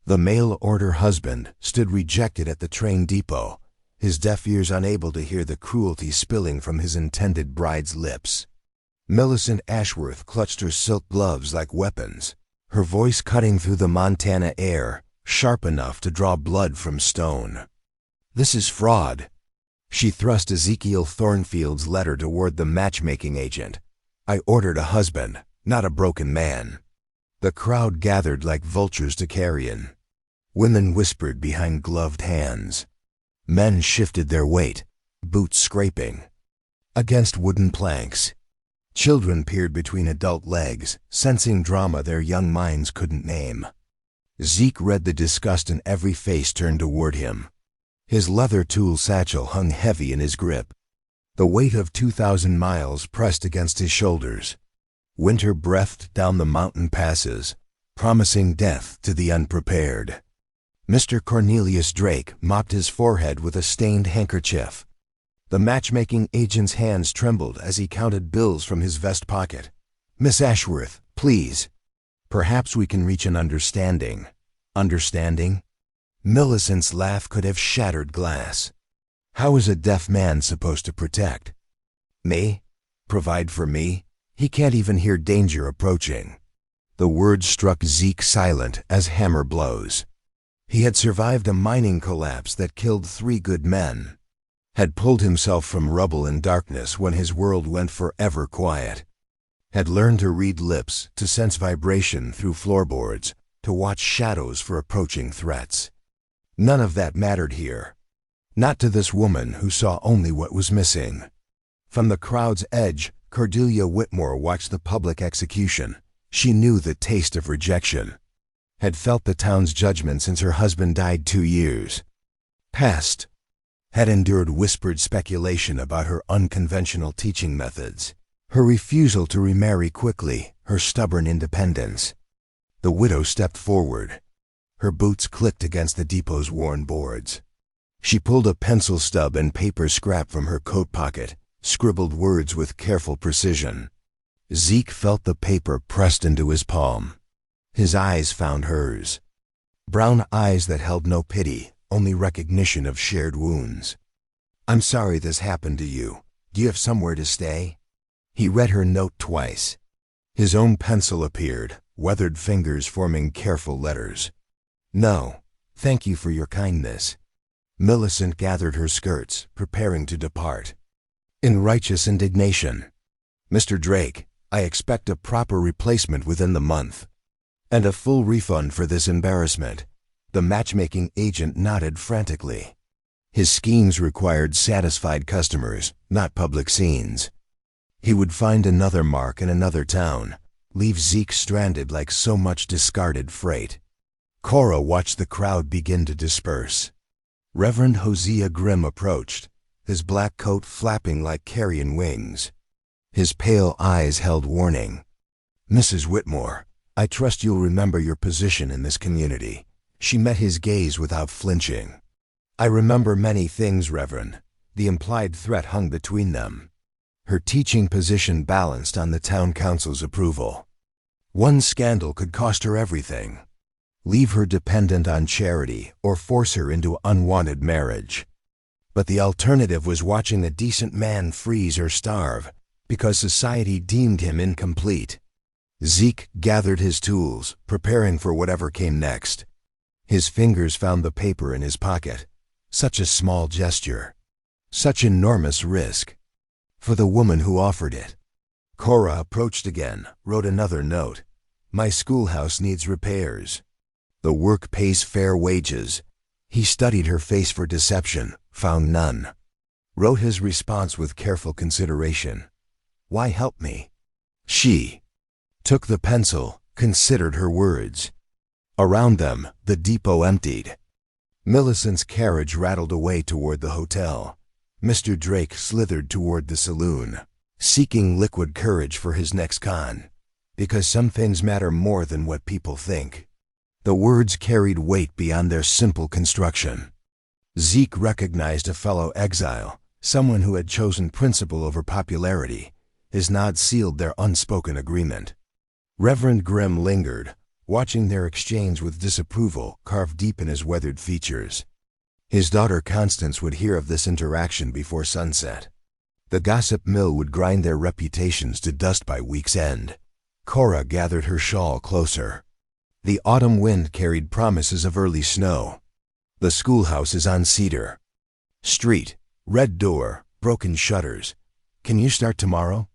The mail-order husband stood rejected at the train depot, his deaf ears unable to hear the cruelty spilling from his intended bride's lips. Millicent Ashworth clutched her silk gloves like weapons, her voice cutting through the Montana air, sharp enough to draw blood from stone. "This is fraud." She thrust Ezekiel Thornfield's letter toward the matchmaking agent. "I ordered a husband, not a broken man." The crowd gathered like vultures to carrion. Women whispered behind gloved hands. Men shifted their weight, boots scraping against wooden planks. Children peered between adult legs, sensing drama their young minds couldn't name. Zeke read the disgust in every face turned toward him. His leather tool satchel hung heavy in his grip. The weight of 2,000 miles pressed against his shoulders. Winter breathed down the mountain passes, promising death to the unprepared. Mr. Cornelius Drake mopped his forehead with a stained handkerchief. The matchmaking agent's hands trembled as he counted bills from his vest pocket. "Miss Ashworth, please. Perhaps we can reach an understanding." Understanding? Millicent's laugh could have shattered glass. How is a deaf man supposed to protect? Me? Provide for me? He can't even hear danger approaching. The words struck Zeke silent as hammer blows. He had survived a mining collapse that killed 3 good men, had pulled himself from rubble and darkness when his world went forever quiet, had learned to read lips, to sense vibration through floorboards, to watch shadows for approaching threats. None of that mattered here. Not to this woman who saw only what was missing. From the crowd's edge, Cordelia Whitmore watched the public execution. She knew the taste of rejection. Had felt the town's judgment since her husband died 2 years past. Had endured whispered speculation about her unconventional teaching methods, her refusal to remarry quickly, her stubborn independence. The widow stepped forward. Her boots clicked against the depot's worn boards. She pulled a pencil stub and paper scrap from her coat pocket, scribbled words with careful precision. Zeke felt the paper pressed into his palm. His eyes found hers. Brown eyes that held no pity, only recognition of shared wounds. "I'm sorry this happened to you. Do you have somewhere to stay?" He read her note twice. His own pencil appeared, weathered fingers forming careful letters. "No, thank you for your kindness." Millicent gathered her skirts, preparing to depart. In righteous indignation, "Mr. Drake, I expect a proper replacement within the month. And a full refund for this embarrassment." The matchmaking agent nodded frantically. His schemes required satisfied customers, not public scenes. He would find another mark in another town, leave Zeke stranded like so much discarded freight. Cora watched the crowd begin to disperse. Reverend Hosea Grimm approached, his black coat flapping like carrion wings. His pale eyes held warning. "Mrs. Whitmore, I trust you'll remember your position in this community." She met his gaze without flinching. "I remember many things, Reverend." The implied threat hung between them. Her teaching position balanced on the town council's approval. One scandal could cost her everything. Leave her dependent on charity or force her into unwanted marriage. But the alternative was watching a decent man freeze or starve because society deemed him incomplete. Zeke gathered his tools, preparing for whatever came next. His fingers found the paper in his pocket. Such a small gesture. Such enormous risk. For the woman who offered it. Cora approached again, wrote another note. "My schoolhouse needs repairs. The work pays fair wages." He studied her face for deception, found none. Wrote his response with careful consideration. "Why help me?" She took the pencil, considered her words. Around them, the depot emptied. Millicent's carriage rattled away toward the hotel. Mr. Drake slithered toward the saloon, seeking liquid courage for his next con. Because some things matter more than what people think. The words carried weight beyond their simple construction. Zeke recognized a fellow exile, someone who had chosen principle over popularity. His nod sealed their unspoken agreement. Reverend Grimm lingered, watching their exchange with disapproval carved deep in his weathered features. His daughter Constance would hear of this interaction before sunset. The gossip mill would grind their reputations to dust by week's end. Cora gathered her shawl closer. The autumn wind carried promises of early snow. The schoolhouse is on Cedar Street. Red door, broken shutters. Can you start tomorrow?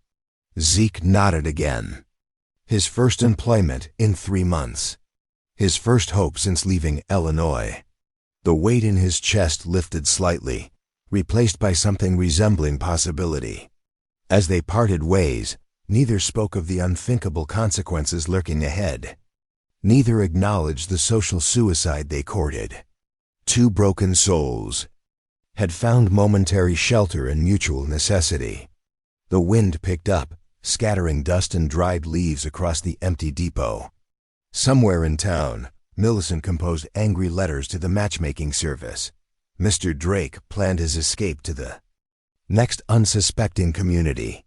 Zeke nodded again. His first employment in 3 months. His first hope since leaving Illinois. The weight in his chest lifted slightly, replaced by something resembling possibility. As they parted ways, neither spoke of the unthinkable consequences lurking ahead. Neither acknowledged the social suicide they courted. Two broken souls had found momentary shelter in mutual necessity. The wind picked up, scattering dust and dried leaves across the empty depot. Somewhere in town, Millicent composed angry letters to the matchmaking service. Mr. Drake planned his escape to the next unsuspecting community.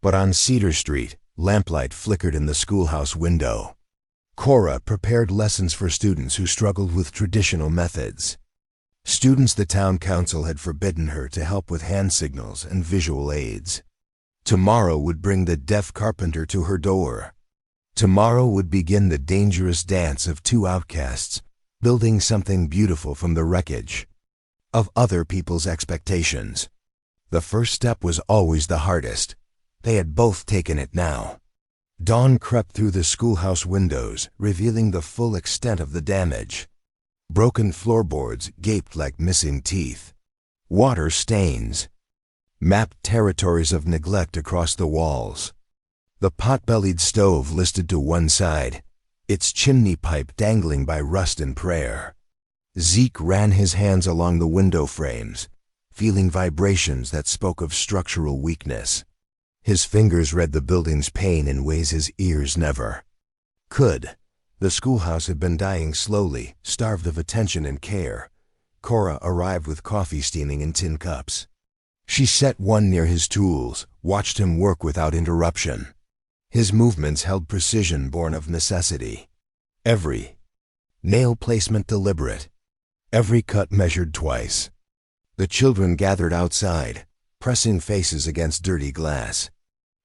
But on Cedar Street, lamplight flickered in the schoolhouse window. Cora prepared lessons for students who struggled with traditional methods. Students the town council had forbidden her to help with hand signals and visual aids. Tomorrow would bring the deaf carpenter to her door. Tomorrow would begin the dangerous dance of two outcasts, building something beautiful from the wreckage of other people's expectations. The first step was always the hardest. They had both taken it now. Dawn crept through the schoolhouse windows, revealing the full extent of the damage. Broken floorboards gaped like missing teeth. Water stains mapped territories of neglect across the walls. The pot-bellied stove listed to one side, its chimney pipe dangling by rust and prayer. Zeke ran his hands along the window frames, feeling vibrations that spoke of structural weakness. His fingers read the building's pain in ways his ears never could. The schoolhouse had been dying slowly, starved of attention and care. Cora arrived with coffee steaming in tin cups. She set one near his tools, watched him work without interruption. His movements held precision born of necessity. Every nail placement deliberate. Every cut measured twice. The children gathered outside, pressing faces against dirty glass.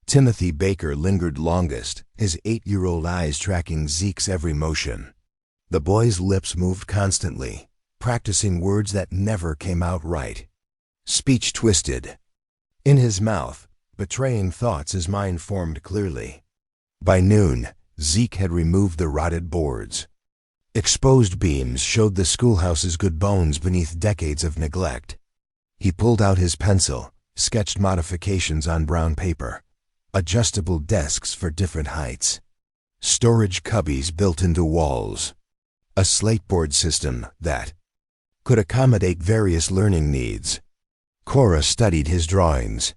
Timothy Baker lingered longest, his 8-year-old eyes tracking Zeke's every motion. The boy's lips moved constantly, practicing words that never came out right. Speech twisted in his mouth, betraying thoughts his mind formed clearly. By noon, Zeke had removed the rotted boards. Exposed beams showed the schoolhouse's good bones beneath decades of neglect. He pulled out his pencil, sketched modifications on brown paper. Adjustable desks for different heights. Storage cubbies built into walls. A slateboard system that could accommodate various learning needs. Cora studied his drawings.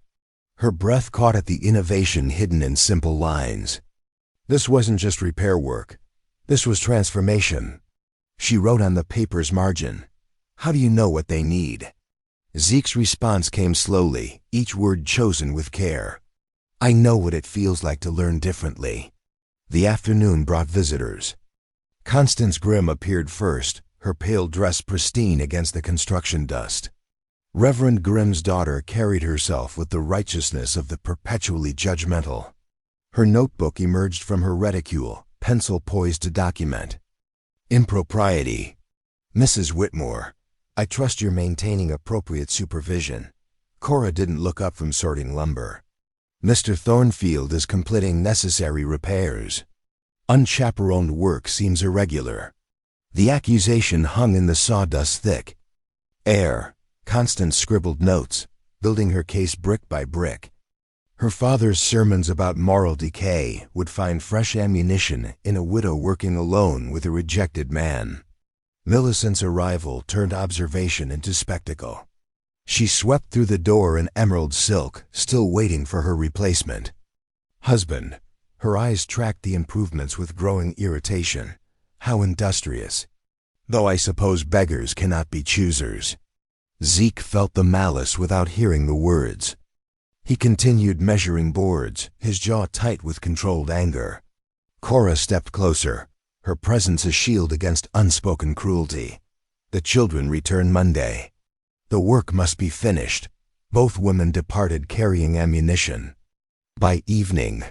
Her breath caught at the innovation hidden in simple lines. This wasn't just repair work. This was transformation. She wrote on the paper's margin, "How do you know what they need?" Zeke's response came slowly, each word chosen with care. "I know what it feels like to learn differently." The afternoon brought visitors. Constance Grimm appeared first, her pale dress pristine against the construction dust. Reverend Grimm's daughter carried herself with the righteousness of the perpetually judgmental. Her notebook emerged from her reticule, pencil poised to document. Impropriety. "Mrs. Whitmore, I trust you're maintaining appropriate supervision." Cora didn't look up from sorting lumber. "Mr. Thornfield is completing necessary repairs. Unchaperoned work seems irregular." The accusation hung in the sawdust thick air. Constance scribbled notes, building her case brick by brick. Her father's sermons about moral decay would find fresh ammunition in a widow working alone with a rejected man. Millicent's arrival turned observation into spectacle. She swept through the door in emerald silk, still waiting for her replacement husband. Her eyes tracked the improvements with growing irritation. How industrious. Though I suppose beggars cannot be choosers. Zeke felt the malice without hearing the words. He continued measuring boards, his jaw tight with controlled anger. Cora stepped closer, her presence a shield against unspoken cruelty. The children return Monday. The work must be finished. Both women departed carrying ammunition. By evening,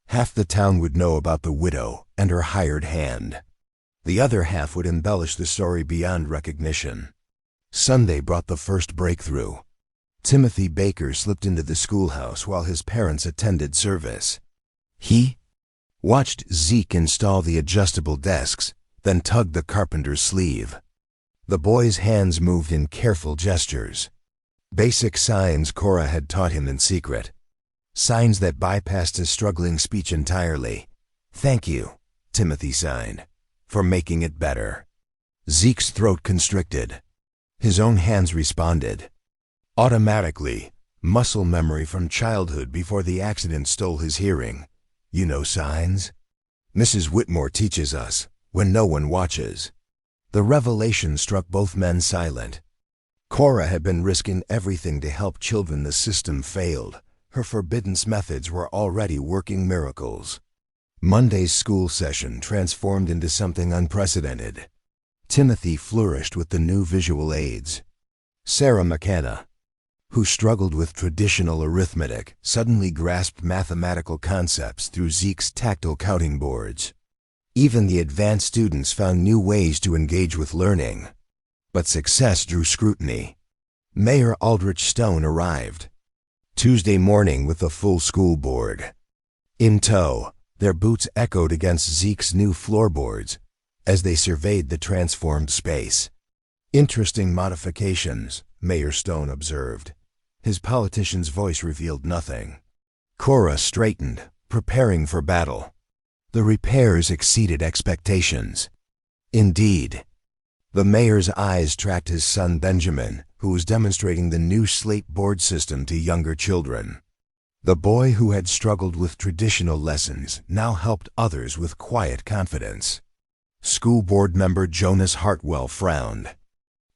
half the town would know about the widow and her hired hand. The other half would embellish the story beyond recognition. Sunday brought the first breakthrough. Timothy Baker slipped into the schoolhouse while his parents attended service. He watched Zeke install the adjustable desks, then tugged the carpenter's sleeve. The boy's hands moved in careful gestures. Basic signs Cora had taught him in secret. Signs that bypassed his struggling speech entirely. "Thank you," Timothy signed, "for making it better." Zeke's throat constricted. His own hands responded. Automatically, muscle memory from childhood before the accident stole his hearing. "You know signs?" "Mrs. Whitmore teaches us, when no one watches." The revelation struck both men silent. Cora had been risking everything to help children. The system failed. Her forbidden methods were already working miracles. Monday's school session transformed into something unprecedented. Timothy flourished with the new visual aids. Sarah McKenna, who struggled with traditional arithmetic, suddenly grasped mathematical concepts through Zeke's tactile counting boards. Even the advanced students found new ways to engage with learning. But success drew scrutiny. Mayor Aldrich Stone arrived Tuesday morning with the full school board. In tow, their boots echoed against Zeke's new floorboards as they surveyed the transformed space. "Interesting modifications," Mayor Stone observed. His politician's voice revealed nothing. Cora straightened, preparing for battle. The repairs exceeded expectations. Indeed. The mayor's eyes tracked his son Benjamin, who was demonstrating the new slate board system to younger children. The boy who had struggled with traditional lessons now helped others with quiet confidence. School board member Jonas Hartwell frowned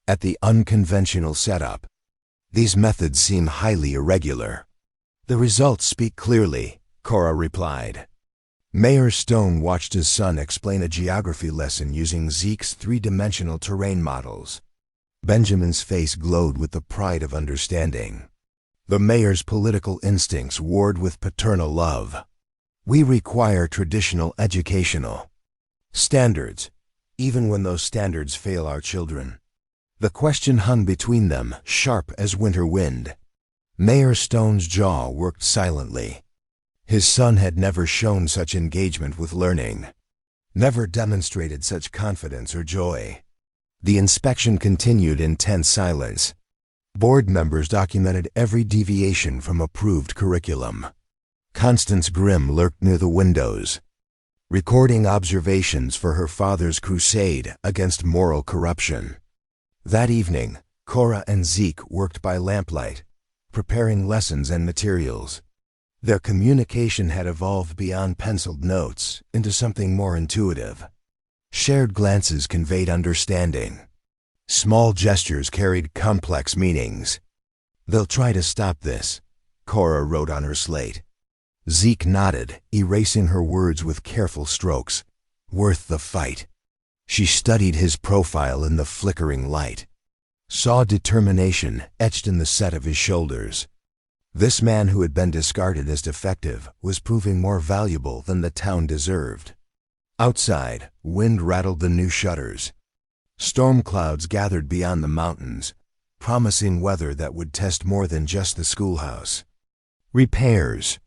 at the unconventional setup. "These methods seem highly irregular." "The results speak clearly," Cora replied. Mayor Stone watched his son explain a geography lesson using Zeke's three-dimensional terrain models. Benjamin's face glowed with the pride of understanding. The mayor's political instincts warred with paternal love. "We require traditional educational standards, even when those standards fail our children." The question hung between them, sharp as winter wind. Mayor Stone's jaw worked silently. His son had never shown such engagement with learning, never demonstrated such confidence or joy. The inspection continued in tense silence. Board members documented every deviation from approved curriculum. Constance Grimm lurked near the windows, recording observations for her father's crusade against moral corruption. That evening, Cora and Zeke worked by lamplight, preparing lessons and materials. Their communication had evolved beyond penciled notes into something more intuitive. Shared glances conveyed understanding. Small gestures carried complex meanings. "They'll try to stop this," Cora wrote on her slate. Zeke nodded, erasing her words with careful strokes. "Worth the fight." She studied his profile in the flickering light, saw determination etched in the set of his shoulders. This man who had been discarded as defective was proving more valuable than the town deserved. Outside, wind rattled the new shutters. Storm clouds gathered beyond the mountains, promising weather that would test more than just the schoolhouse. Repairs.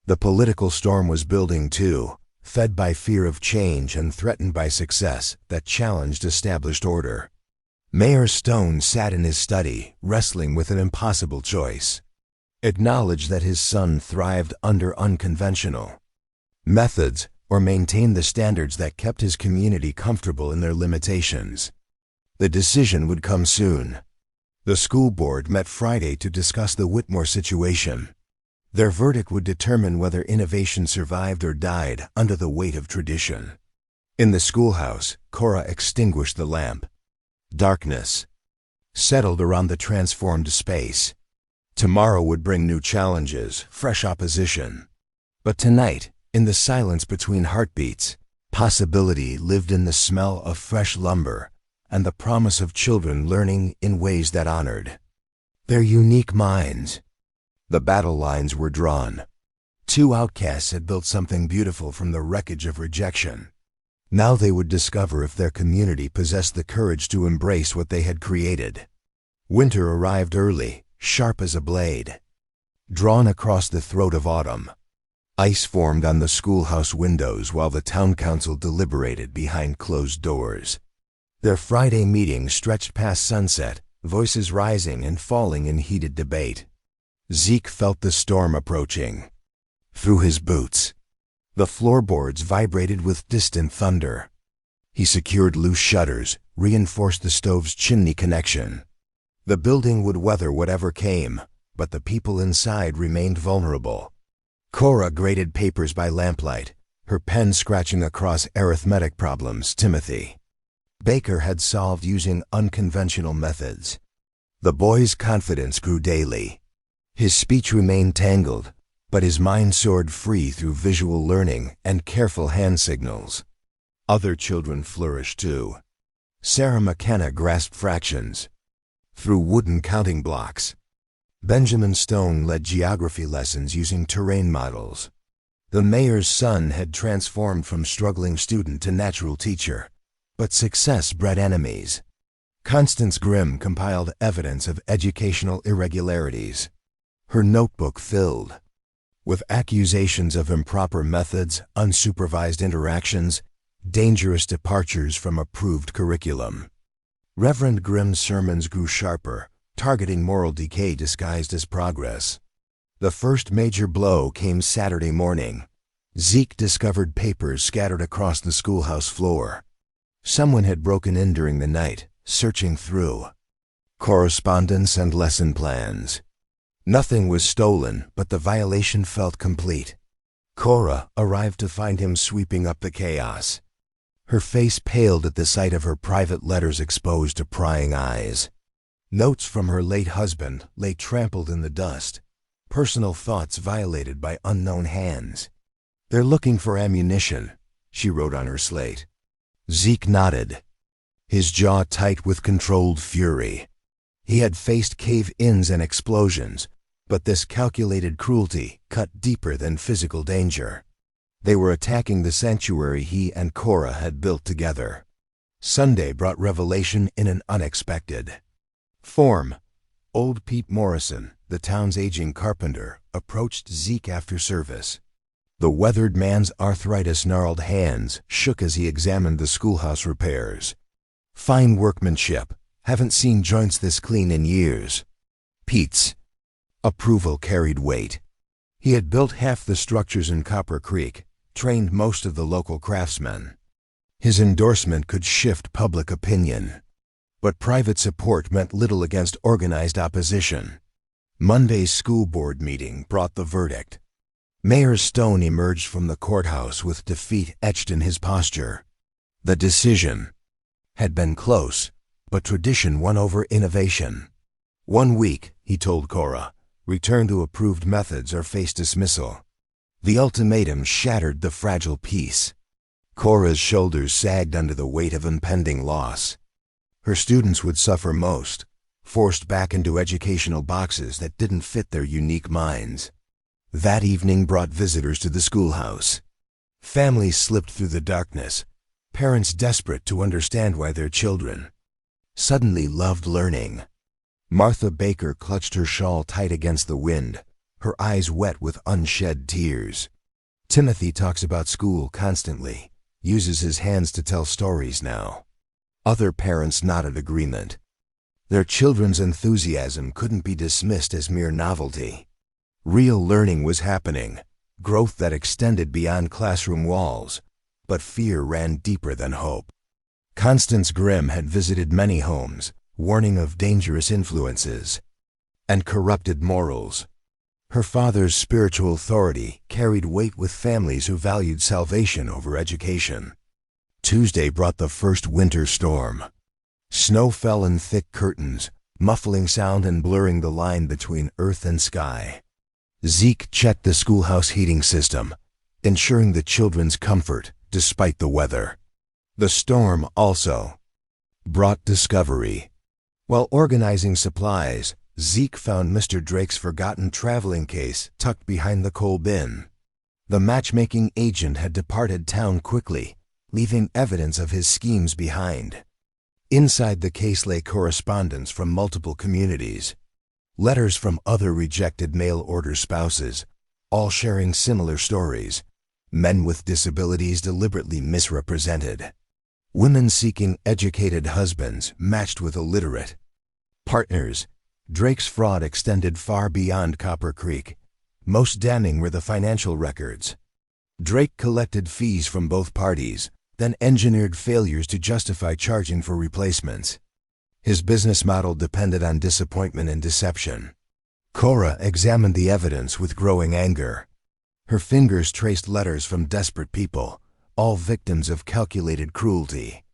The political storm was building too, fed by fear of change and threatened by success that challenged established order. Mayor Stone sat in his study, wrestling with an impossible choice. Acknowledge that his son thrived under unconventional methods, or maintain the standards that kept his community comfortable in their limitations. The decision would come soon. The school board met Friday to discuss the Whitmore situation. Their verdict would determine whether innovation survived or died under the weight of tradition. In the schoolhouse, Cora extinguished the lamp. Darkness settled around the transformed space. Tomorrow would bring new challenges, fresh opposition. But tonight, in the silence between heartbeats, Possibility lived in the smell of fresh lumber and the promise of children learning in ways that honored their unique minds. The battle lines were drawn. Two outcasts had built something beautiful from the wreckage of rejection. Now they would discover if their community possessed the courage to embrace what they had created. Winter arrived early, sharp as a blade, drawn across the throat of autumn. Ice formed on the schoolhouse windows while the town council deliberated behind closed doors. Their Friday meeting stretched past sunset, voices rising and falling in heated debate. Zeke felt the storm approaching. Through his boots, the floorboards vibrated with distant thunder. He secured loose shutters, reinforced the stove's chimney connection. The building would weather whatever came, but the people inside remained vulnerable. Cora graded papers by lamplight, her pen scratching across arithmetic problems. Timothy Baker had solved using unconventional methods. The boy's confidence grew daily. His speech remained tangled, but his mind soared free through visual learning and careful hand signals. Other children flourished too. Sarah McKenna grasped fractions through wooden counting blocks. Benjamin Stone led geography lessons using terrain models. The mayor's son had transformed from struggling student to natural teacher, but success bred enemies. Constance Grimm compiled evidence of educational irregularities. Her notebook filled with accusations of improper methods, unsupervised interactions, dangerous departures from approved curriculum. Reverend Grimm's sermons grew sharper, targeting moral decay disguised as progress. The first major blow came Saturday morning. Zeke discovered papers scattered across the schoolhouse floor. Someone had broken in during the night, searching through correspondence and lesson plans. Nothing was stolen, but the violation felt complete. Cora arrived to find him sweeping up the chaos. Her face paled at the sight of her private letters exposed to prying eyes. Notes from her late husband lay trampled in the dust, personal thoughts violated by unknown hands. "They're looking for ammunition," she wrote on her slate. Zeke nodded, his jaw tight with controlled fury. He had faced cave-ins and explosions, but this calculated cruelty cut deeper than physical danger. They were attacking the sanctuary he and Cora had built together. Sunday brought revelation in an unexpected form. Old Pete Morrison, the town's aging carpenter, approached Zeke after service. The weathered man's arthritis-gnarled hands shook as he examined the schoolhouse repairs. "Fine workmanship. Haven't seen joints this clean in years." Pete's approval carried weight. He had built half the structures in Copper Creek, trained most of the local craftsmen. His endorsement could shift public opinion. But private support meant little against organized opposition. Monday's school board meeting brought the verdict. Mayor Stone emerged from the courthouse with defeat etched in his posture. The decision had been close, but tradition won over innovation. 1 week, he told Cora, return to approved methods or face dismissal. The ultimatum shattered the fragile peace. Cora's shoulders sagged under the weight of impending loss. Her students would suffer most, forced back into educational boxes that didn't fit their unique minds. That evening brought visitors to the schoolhouse. Families slipped through the darkness, parents desperate to understand why their children suddenly loved learning. Martha Baker clutched her shawl tight against the wind, her eyes wet with unshed tears. Timothy talks about school constantly, uses his hands to tell stories now. Other parents nodded agreement. Their children's enthusiasm couldn't be dismissed as mere novelty. Real learning was happening, growth that extended beyond classroom walls, but fear ran deeper than hope. Constance Grimm had visited many homes, warning of dangerous influences and corrupted morals. Her father's spiritual authority carried weight with families who valued salvation over education. Tuesday brought the first winter storm. Snow fell in thick curtains, muffling sound and blurring the line between earth and sky. Zeke checked the schoolhouse heating system, ensuring the children's comfort despite the weather. The storm also brought discovery. While organizing supplies, Zeke found Mr. Drake's forgotten traveling case tucked behind the coal bin. The matchmaking agent had departed town quickly, leaving evidence of his schemes behind. Inside the case lay correspondence from multiple communities, letters from other rejected mail-order spouses, all sharing similar stories. Men with disabilities deliberately misrepresented. Women seeking educated husbands matched with illiterate partners. Drake's fraud extended far beyond Copper Creek. Most damning were the financial records. Drake collected fees from both parties, then engineered failures to justify charging for replacements. His business model depended on disappointment and deception. Cora examined the evidence with growing anger. Her fingers traced letters from desperate people, all victims of calculated cruelty.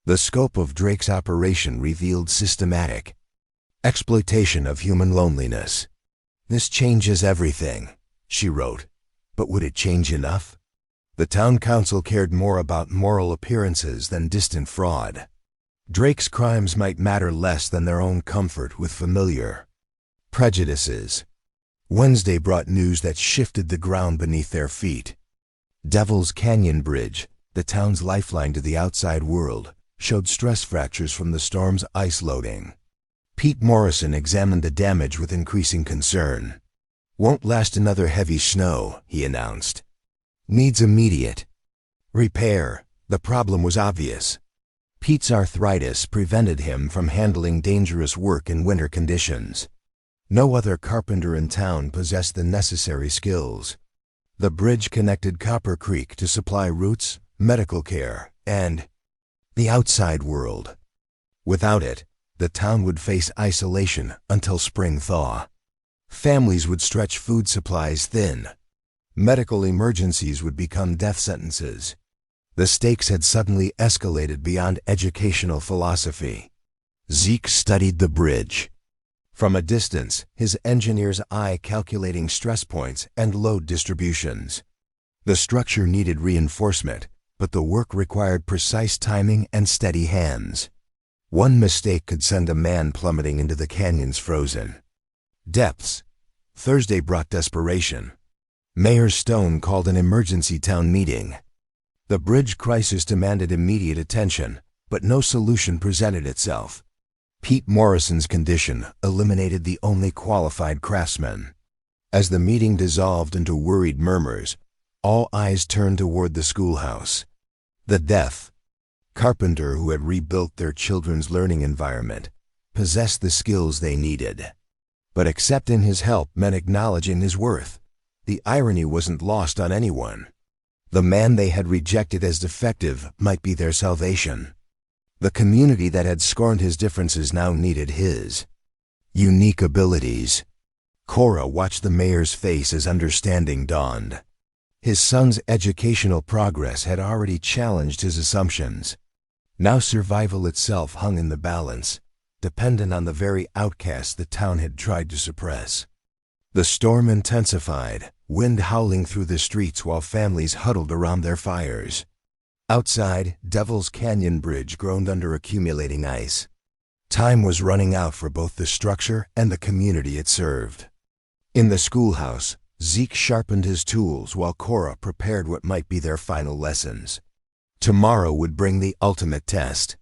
The scope of Drake's operation revealed systematic exploitation of human loneliness. "This changes everything," she wrote. But would it change enough? The town council cared more about moral appearances than distant fraud. Drake's crimes might matter less than their own comfort with familiar prejudices. Wednesday brought news that shifted the ground beneath their feet. Devil's Canyon Bridge, the town's lifeline to the outside world, showed stress fractures from the storm's ice loading. Pete Morrison examined the damage with increasing concern. "Won't last another heavy snow," he announced. "Needs immediate repair." The problem was obvious. Pete's arthritis prevented him from handling dangerous work in winter conditions. No other carpenter in town possessed the necessary skills. The bridge connected Copper Creek to supply routes, medical care, and the outside world. Without it, the town would face isolation until spring thaw. Families would stretch food supplies thin. Medical emergencies would become death sentences. The stakes had suddenly escalated beyond educational philosophy. Zeke studied the bridge. From a distance, his engineer's eye calculating stress points and load distributions. The structure needed reinforcement, but the work required precise timing and steady hands. One mistake could send a man plummeting into the canyon's frozen depths. Thursday brought desperation. Mayor Stone called an emergency town meeting. The bridge crisis demanded immediate attention, but no solution presented itself. Pete Morrison's condition eliminated the only qualified craftsman. As the meeting dissolved into worried murmurs, all eyes turned toward the schoolhouse. The deaf carpenter who had rebuilt their children's learning environment possessed the skills they needed. But accepting his help meant acknowledging his worth. The irony wasn't lost on anyone. The man they had rejected as defective might be their salvation. The community that had scorned his differences now needed his unique abilities. Cora watched the mayor's face as understanding dawned. His son's educational progress had already challenged his assumptions. Now survival itself hung in the balance, dependent on the very outcasts the town had tried to suppress. The storm intensified, wind howling through the streets while families huddled around their fires. Outside, Devil's Canyon Bridge groaned under accumulating ice. Time was running out for both the structure and the community it served. In the schoolhouse, Zeke sharpened his tools while Cora prepared what might be their final lessons. Tomorrow would bring the ultimate test.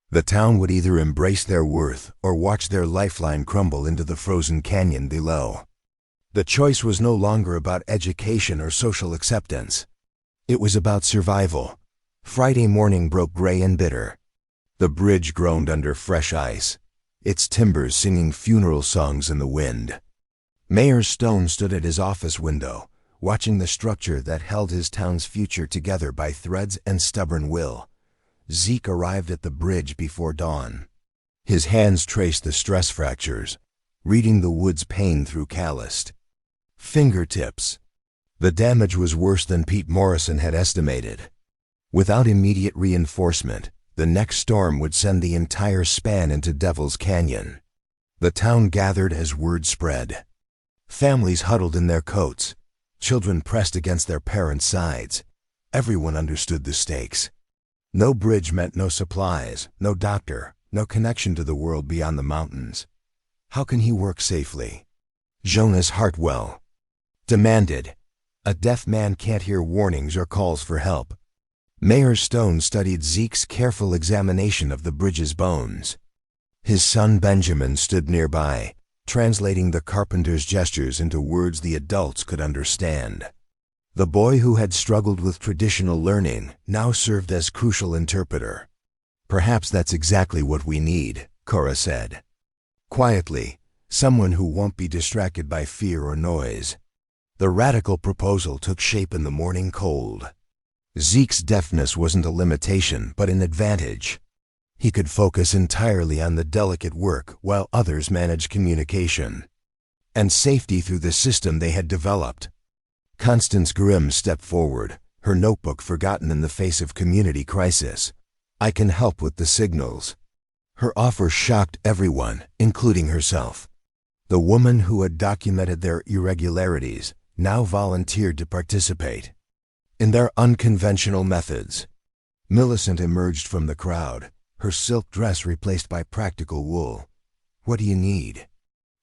The town would either embrace their worth or watch their lifeline crumble into the frozen canyon below. The choice was no longer about education or social acceptance. It was about survival. Friday morning broke gray and bitter. The bridge groaned under fresh ice, its timbers singing funeral songs in the wind. Mayor Stone stood at his office window, watching the structure that held his town's future together by threads and stubborn will. Zeke arrived at the bridge before dawn. His hands traced the stress fractures, reading the wood's pain through calloused fingertips. The damage was worse than Pete Morrison had estimated. Without immediate reinforcement, the next storm would send the entire span into Devil's Canyon. The town gathered as word spread. Families huddled in their coats, children pressed against their parents' sides. everyone understood the stakes. No bridge meant no supplies, no doctor, no connection to the world beyond the mountains. How can he work safely? Jonas Hartwell demanded. A deaf man can't hear warnings or calls for help. Mayor Stone studied Zeke's careful examination of the bridge's bones. His son Benjamin stood nearby, translating the carpenter's gestures into words the adults could understand. The boy who had struggled with traditional learning now served as crucial interpreter. Perhaps that's exactly what we need, Cora said. Quietly, someone who won't be distracted by fear or noise. The radical proposal took shape in the morning cold. Zeke's deafness wasn't a limitation, but an advantage. He could focus entirely on the delicate work while others managed communication and safety through the system they had developed. Constance Grimm stepped forward, her notebook forgotten in the face of community crisis. I can help with the signals. Her offer shocked everyone, including herself. The woman who had documented their irregularities now volunteered to participate. In their unconventional methods, Millicent emerged from the crowd, her silk dress replaced by practical wool. What do you need?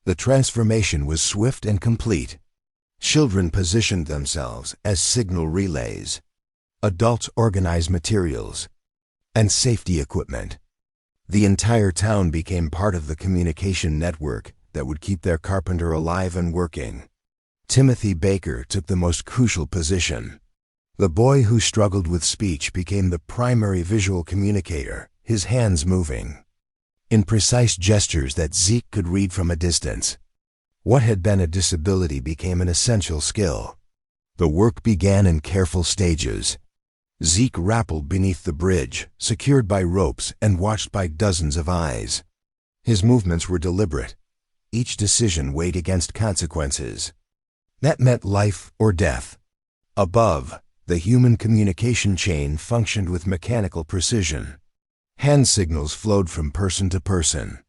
The transformation was swift and complete. Children positioned themselves as signal relays. Adults organized materials and safety equipment. The entire town became part of the communication network that would keep their carpenter alive and working. Timothy Baker took the most crucial position. The boy who struggled with speech became the primary visual communicator, his hands moving in precise gestures that Zeke could read from a distance. What had been a disability became an essential skill. The work began in careful stages. Zeke rappelled beneath the bridge, secured by ropes and watched by dozens of eyes. His movements were deliberate. Each decision weighed against consequences. That meant life or death. Above, the human communication chain functioned with mechanical precision. Hand signals flowed from person to person.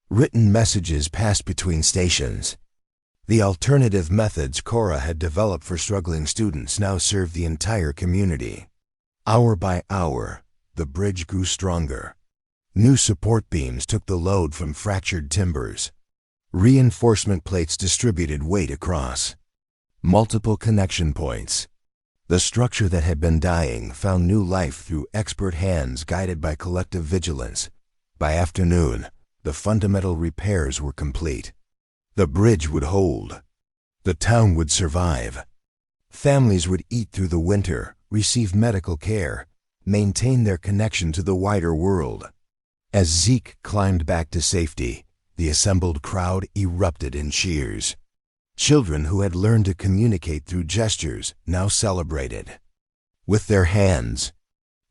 Written messages passed between stations. The alternative methods Cora had developed for struggling students now served the entire community. Hour by hour, the bridge grew stronger. New support beams took the load from fractured timbers. Reinforcement plates distributed weight across multiple connection points. The structure that had been dying found new life through expert hands guided by collective vigilance. By afternoon, the fundamental repairs were complete. The bridge would hold. The town would survive. Families would eat through the winter, receive medical care, maintain their connection to the wider world. As Zeke climbed back to safety, the assembled crowd erupted in cheers. Children who had learned to communicate through gestures now celebrated with their hands.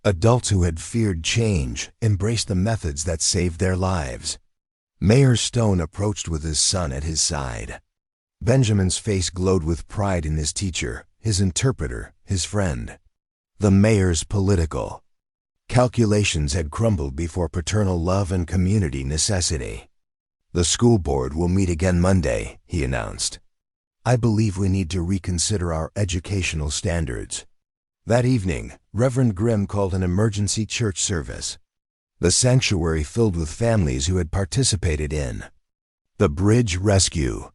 Adults who had feared change embraced the methods that saved their lives. Mayor Stone approached with his son at his side. Benjamin's face glowed with pride in his teacher, his interpreter, his friend. The mayor's political calculations had crumbled before paternal love and community necessity. The school board will meet again Monday, he announced. I believe we need to reconsider our educational standards. That evening, Reverend Grimm called an emergency church service. The sanctuary filled with families who had participated in the bridge rescue.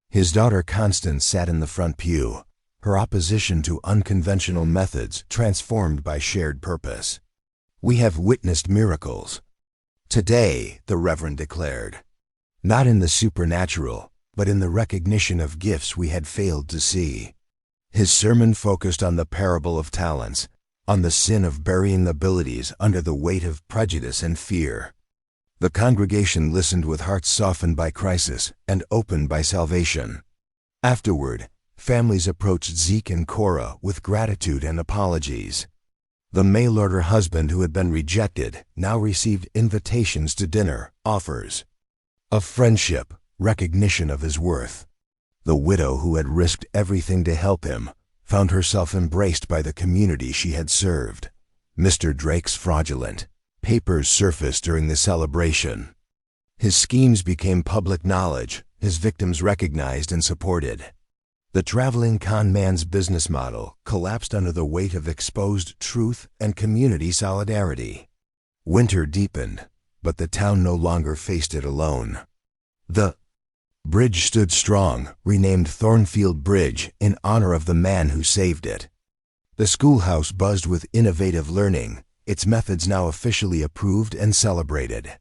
His daughter Constance sat in the front pew, her opposition to unconventional methods transformed by shared purpose. We have witnessed miracles today, the Reverend declared. Not in the supernatural, but in the recognition of gifts we had failed to see. His sermon focused on the parable of talents, on the sin of burying abilities under the weight of prejudice and fear. The congregation listened with hearts softened by crisis and opened by salvation. Afterward, families approached Zeke and Cora with gratitude and apologies. The mail-order husband who had been rejected now received invitations to dinner, offers of friendship, recognition of his worth. The widow who had risked everything to help him found herself embraced by the community she had served. Mr. Drake's fraudulent papers surfaced during the celebration. His schemes became public knowledge, his victims recognized and supported. The traveling con man's business model collapsed under the weight of exposed truth and community solidarity. Winter deepened, but the town no longer faced it alone. The bridge stood strong, renamed Thornfield Bridge in honor of the man who saved it. The schoolhouse buzzed with innovative learning, its methods now officially approved and celebrated.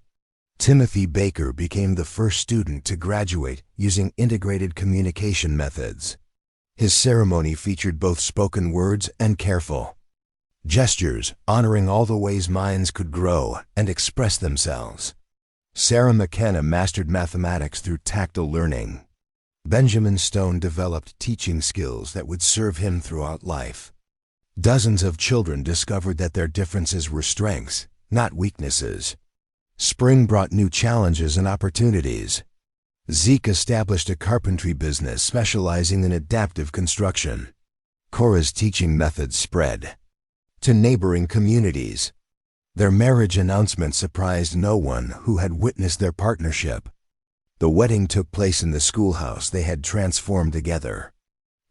Timothy Baker became the first student to graduate using integrated communication methods. His ceremony featured both spoken words and careful gestures, honoring all the ways minds could grow and express themselves. Sarah McKenna mastered mathematics through tactile learning. Benjamin Stone developed teaching skills that would serve him throughout life. Dozens of children discovered that their differences were strengths, not weaknesses. Spring brought new challenges and opportunities. Zeke established a carpentry business specializing in adaptive construction. Cora's teaching methods spread to neighboring communities. Their marriage announcement surprised no one who had witnessed their partnership. The wedding took place in the schoolhouse they had transformed together.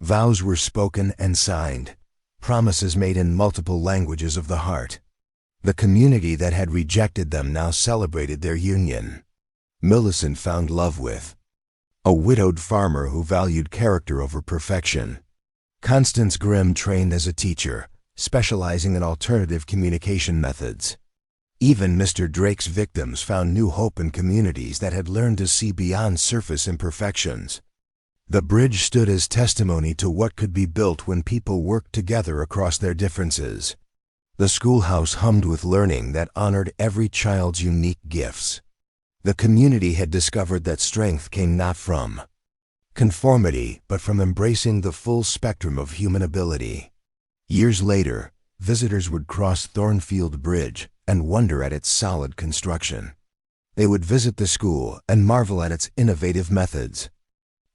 Vows were spoken and signed, promises made in multiple languages of the heart. The community that had rejected them now celebrated their union. Millicent found love with a widowed farmer who valued character over perfection. Constance Grimm trained as a teacher, specializing in alternative communication methods. Even Mr. Drake's victims found new hope in communities that had learned to see beyond surface imperfections. The bridge stood as testimony to what could be built when people worked together across their differences. The schoolhouse hummed with learning that honored every child's unique gifts. The community had discovered that strength came not from conformity, but from embracing the full spectrum of human ability. Years later, visitors would cross Thornfield Bridge and wonder at its solid construction. They would visit the school and marvel at its innovative methods.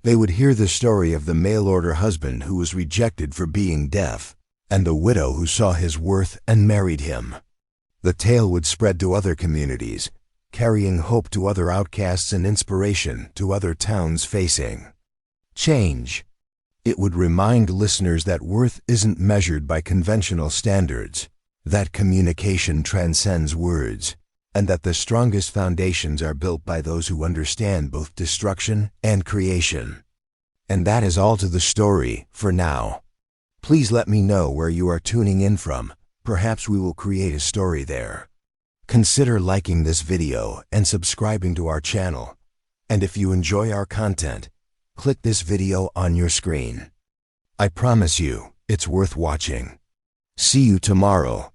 They would hear the story of the mail-order husband who was rejected for being deaf, and the widow who saw his worth and married him. The tale would spread to other communities, carrying hope to other outcasts and inspiration to other towns facing change. It would remind listeners that worth isn't measured by conventional standards, that communication transcends words, and that the strongest foundations are built by those who understand both destruction and creation. And that is all to the story, for now. Please let me know where you are tuning in from. Perhaps we will create a story there. Consider liking this video and subscribing to our channel. And if you enjoy our content, click this video on your screen. I promise you, it's worth watching. See you tomorrow.